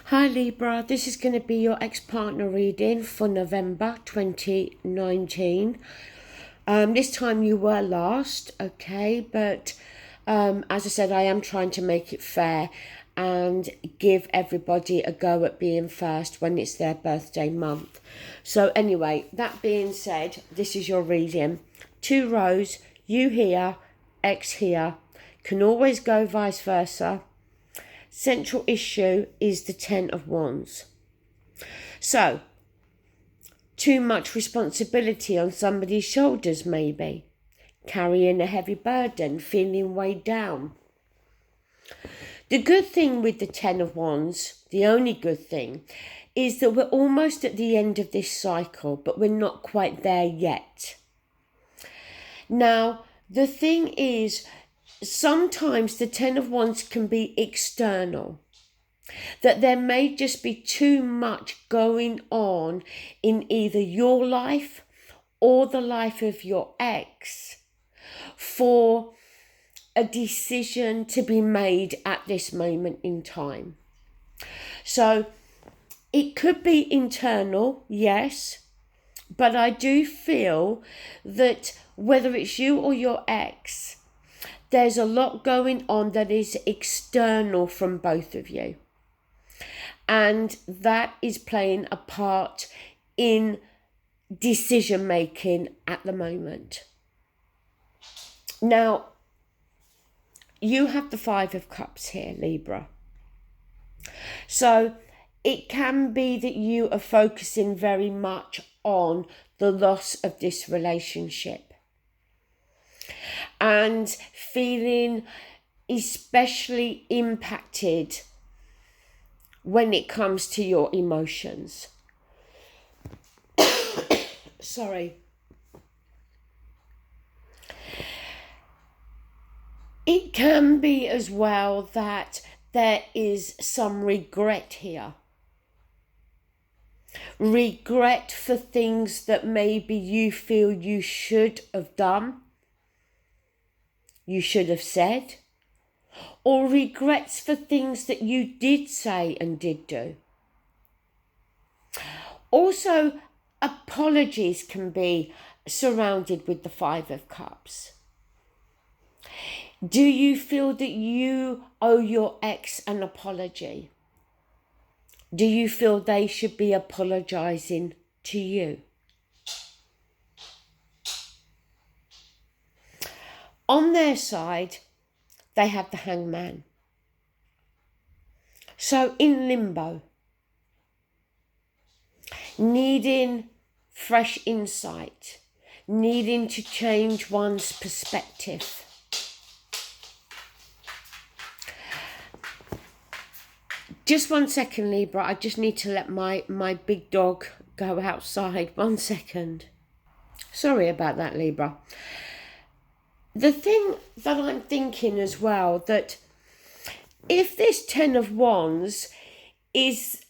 Hi Libra, this is going to be your ex-partner reading for November 2019. This time you were last, okay, but as I said, I am trying to make it fair and give everybody a go at being first when it's their birthday month. So anyway, that being said, this is your reading. 2 rows, you here, ex here, can always go vice versa. Central issue is the 10 of Wands. So, too much responsibility on somebody's shoulders maybe. Carrying a heavy burden, feeling weighed down. The good thing with the 10 of Wands, the only good thing, is that we're almost at the end of this cycle, but we're not quite there yet. Now, the thing is, sometimes the 10 of Wands can be external. That there may just be too much going on in either your life or the life of your ex for a decision to be made at this moment in time. So it could be internal, yes, but I do feel that whether it's you or your ex, there's a lot going on that is external from both of you. And that is playing a part in decision making at the moment. Now, you have the 5 of Cups here, Libra. So it can be that you are focusing very much on the loss of this relationship. And feeling especially impacted when it comes to your emotions. Sorry. It can be as well that there is some regret here. Regret for things that maybe you feel you should have done, you should have said, or regrets for things that you did say and did do. Also, apologies can be surrounded with the 5 of Cups. Do you feel that you owe your ex an apology? Do you feel they should be apologising to you? On their side, they have the Hangman. So in limbo, needing fresh insight, needing to change one's perspective. Just 1 second, Libra. I just need to let my big dog go outside. 1 second. Sorry about that, Libra. The thing that I'm thinking as well, that if this 10 of Wands is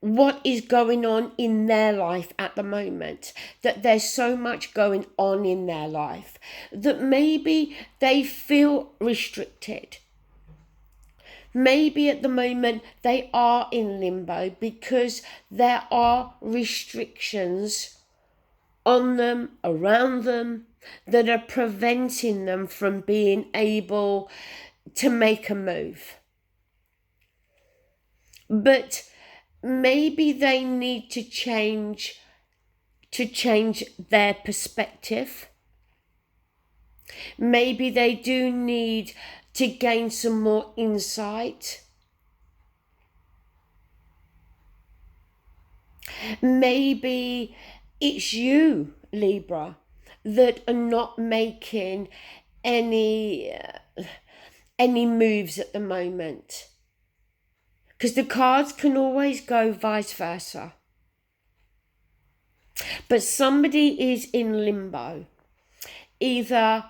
what is going on in their life at the moment, that there's so much going on in their life, that maybe they feel restricted. Maybe at the moment they are in limbo because there are restrictions on them, around them, that are preventing them from being able to make a move. But maybe they need to change their perspective. Maybe they do need to gain some more insight. Maybe it's you, Libra, that are not making any moves at the moment. Because the cards can always go vice versa. But somebody is in limbo, either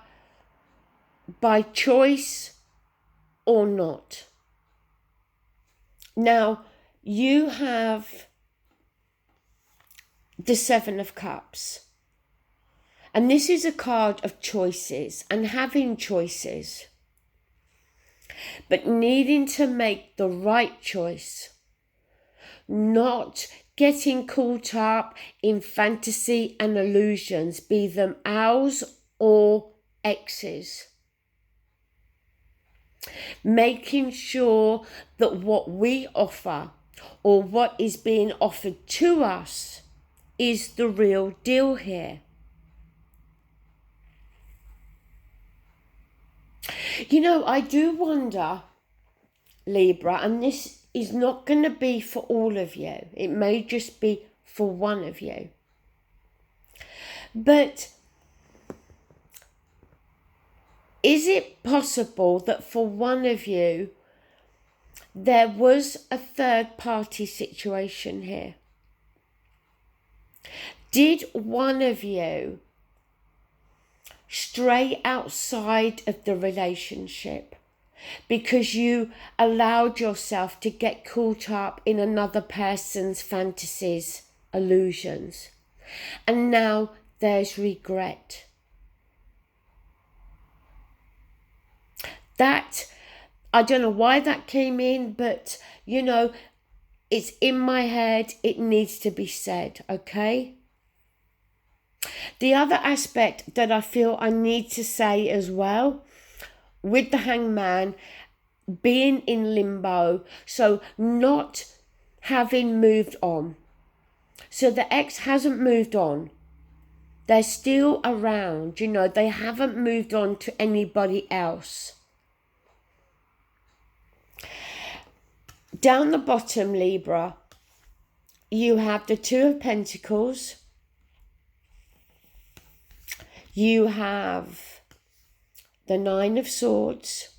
by choice or not. Now, you have the 7 of Cups. And this is a card of choices and having choices. but needing to make the right choice, not getting caught up in fantasy and illusions, be them ours or exes. Making sure that what we offer or what is being offered to us is the real deal here. You know, I do wonder, Libra, and this is not going to be for all of you. It may just be for one of you. But is it possible that for one of you, there was a third party situation here? Did one of you stray outside of the relationship because you allowed yourself to get caught up in another person's fantasies, illusions, and now there's regret? That, I don't know why that came in, but you know, it's in my head, it needs to be said, okay? The other aspect that I feel I need to say as well, with the hangman being in limbo, so not having moved on. So the ex hasn't moved on. They're still around, you know, they haven't moved on to anybody else. Down the bottom, Libra, you have the Two of Pentacles. You have the Nine of Swords.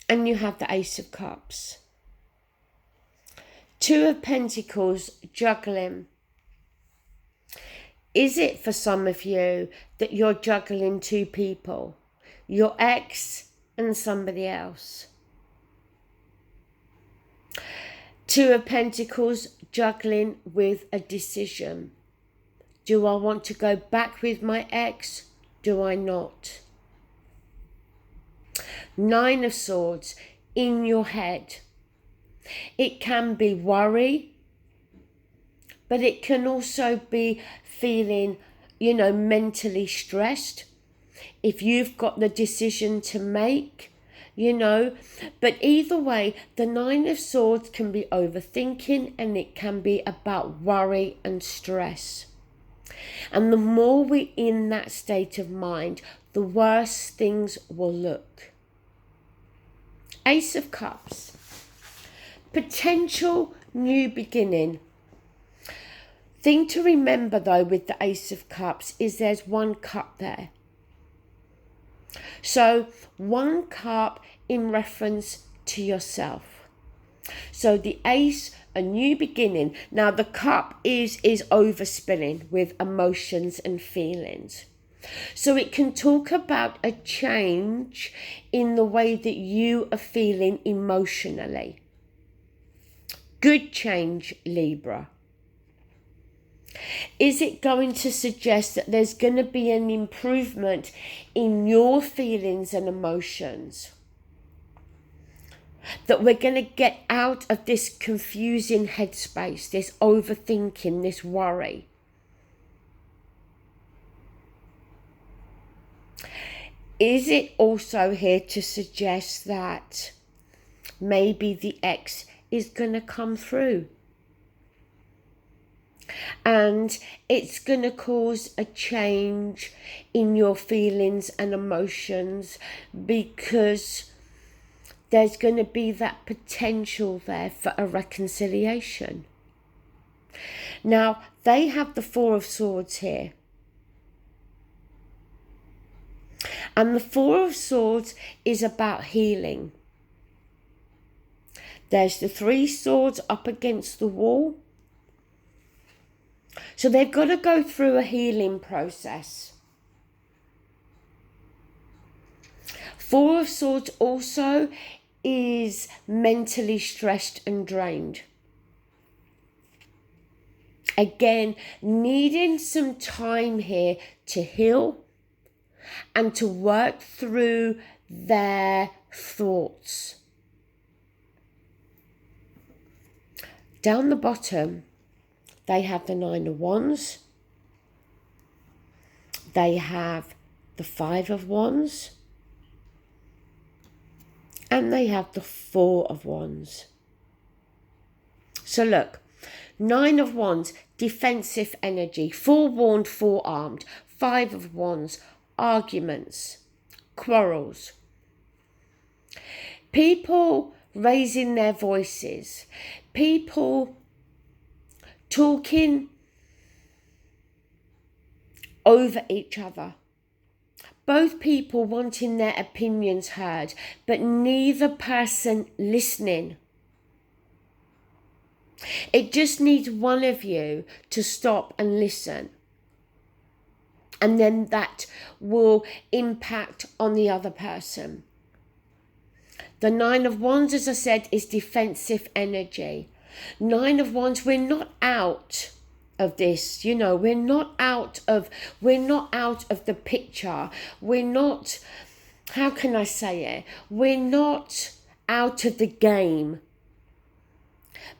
And you have the Ace of Cups. Two of Pentacles juggling. Is it for some of you that you're juggling two people? Your ex and somebody else. Two of Pentacles juggling with a decision. Do I want to go back with my ex? Do I not? Nine of Swords in your head. It can be worry, but it can also be feeling, you know, mentally stressed. If you've got the decision to make, you know, but either way, the Nine of Swords can be overthinking and it can be about worry and stress. And the more we're in that state of mind, the worse things will look. Ace of Cups. Potential new beginning. Thing to remember though with the Ace of Cups is there's one cup there. So one cup in reference to yourself. So the Ace, a new beginning. Now the cup is overspilling with emotions and feelings. So it can talk about a change in the way that you are feeling emotionally. Good change, Libra. Is it going to suggest that there's going to be an improvement in your feelings and emotions? That we're going to get out of this confusing headspace, this overthinking, this worry. Is it also here to suggest that maybe the ex is going to come through? And it's going to cause a change in your feelings and emotions because there's going to be that potential there for a reconciliation. Now, they have the Four of Swords here. And the Four of Swords is about healing. There's the Three Swords up against the wall. So they've got to go through a healing process. Four of Swords also is mentally stressed and drained. Again, needing some time here to heal and to work through their thoughts. Down the bottom, they have the 9 of Wands. They have the 5 of Wands. And they have the 4 of Wands. So look, 9 of Wands, defensive energy, forewarned, forearmed. 5 of Wands, arguments, quarrels. People raising their voices. People talking over each other. Both people wanting their opinions heard, but neither person listening. It just needs one of you to stop and listen. And then that will impact on the other person. The 9 of Wands, as I said, is defensive energy. 9 of Wands, we're not out of this, we're not out of the picture. We're not, how can I say it? We're not out of the game.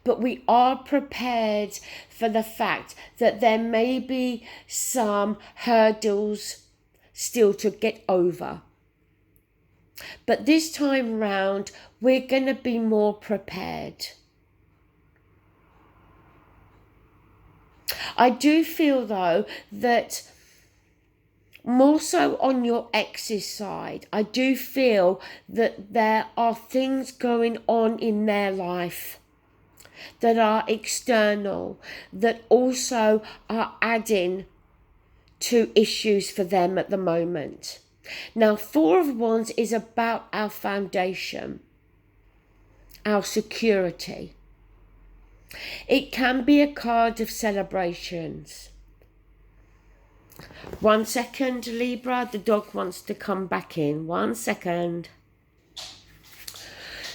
But we are prepared for the fact that there may be some hurdles still to get over. But this time round, we're going to be more prepared. I do feel, though, that more so on your ex's side, I do feel that there are things going on in their life that are external, that also are adding to issues for them at the moment. Now, 4 of Wands is about our foundation, our security. It can be a card of celebrations. 1 second, Libra. The dog wants to come back in. 1 second.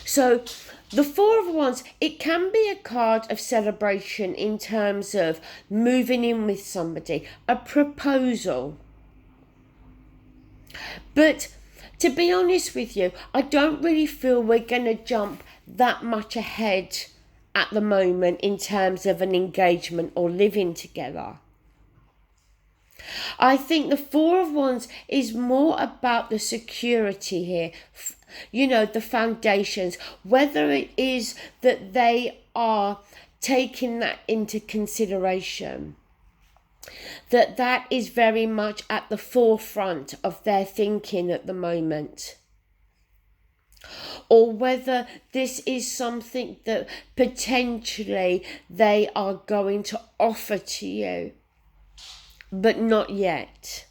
So, the 4 of Wands, it can be a card of celebration in terms of moving in with somebody, a proposal. But to be honest with you, I don't really feel we're going to jump that much ahead at the moment in terms of an engagement or living together. I think the 4 of Wands is more about the security here, the foundations, whether it is that they are taking that into consideration, that is very much at the forefront of their thinking at the moment. Or whether this is something that potentially they are going to offer to you, but not yet.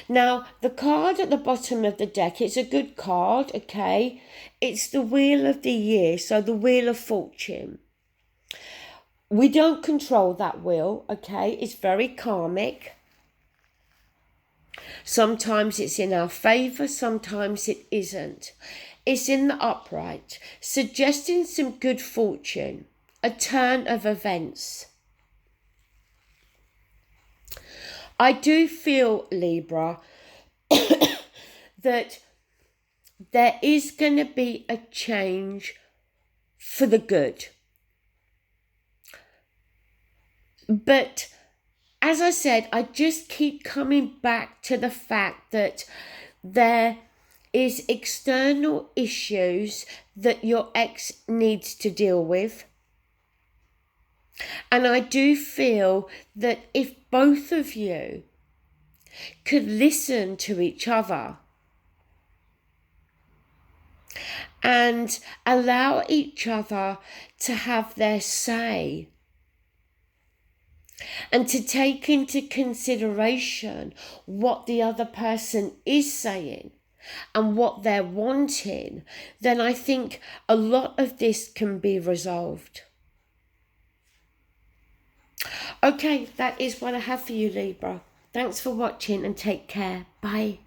Now, the card at the bottom of the deck, it's a good card, okay? It's the Wheel of the Year, so the Wheel of Fortune. We don't control that wheel, okay? It's very karmic. Sometimes it's in our favour, sometimes it isn't. It's in the upright, suggesting some good fortune, a turn of events. I do feel, Libra, that there is going to be a change for the good. But as I said, I just keep coming back to the fact that there is external issues that your ex needs to deal with. And I do feel that if both of you could listen to each other and allow each other to have their say and to take into consideration what the other person is saying and what they're wanting, then I think a lot of this can be resolved. Okay, that is what I have for you, Libra. Thanks for watching and take care. Bye.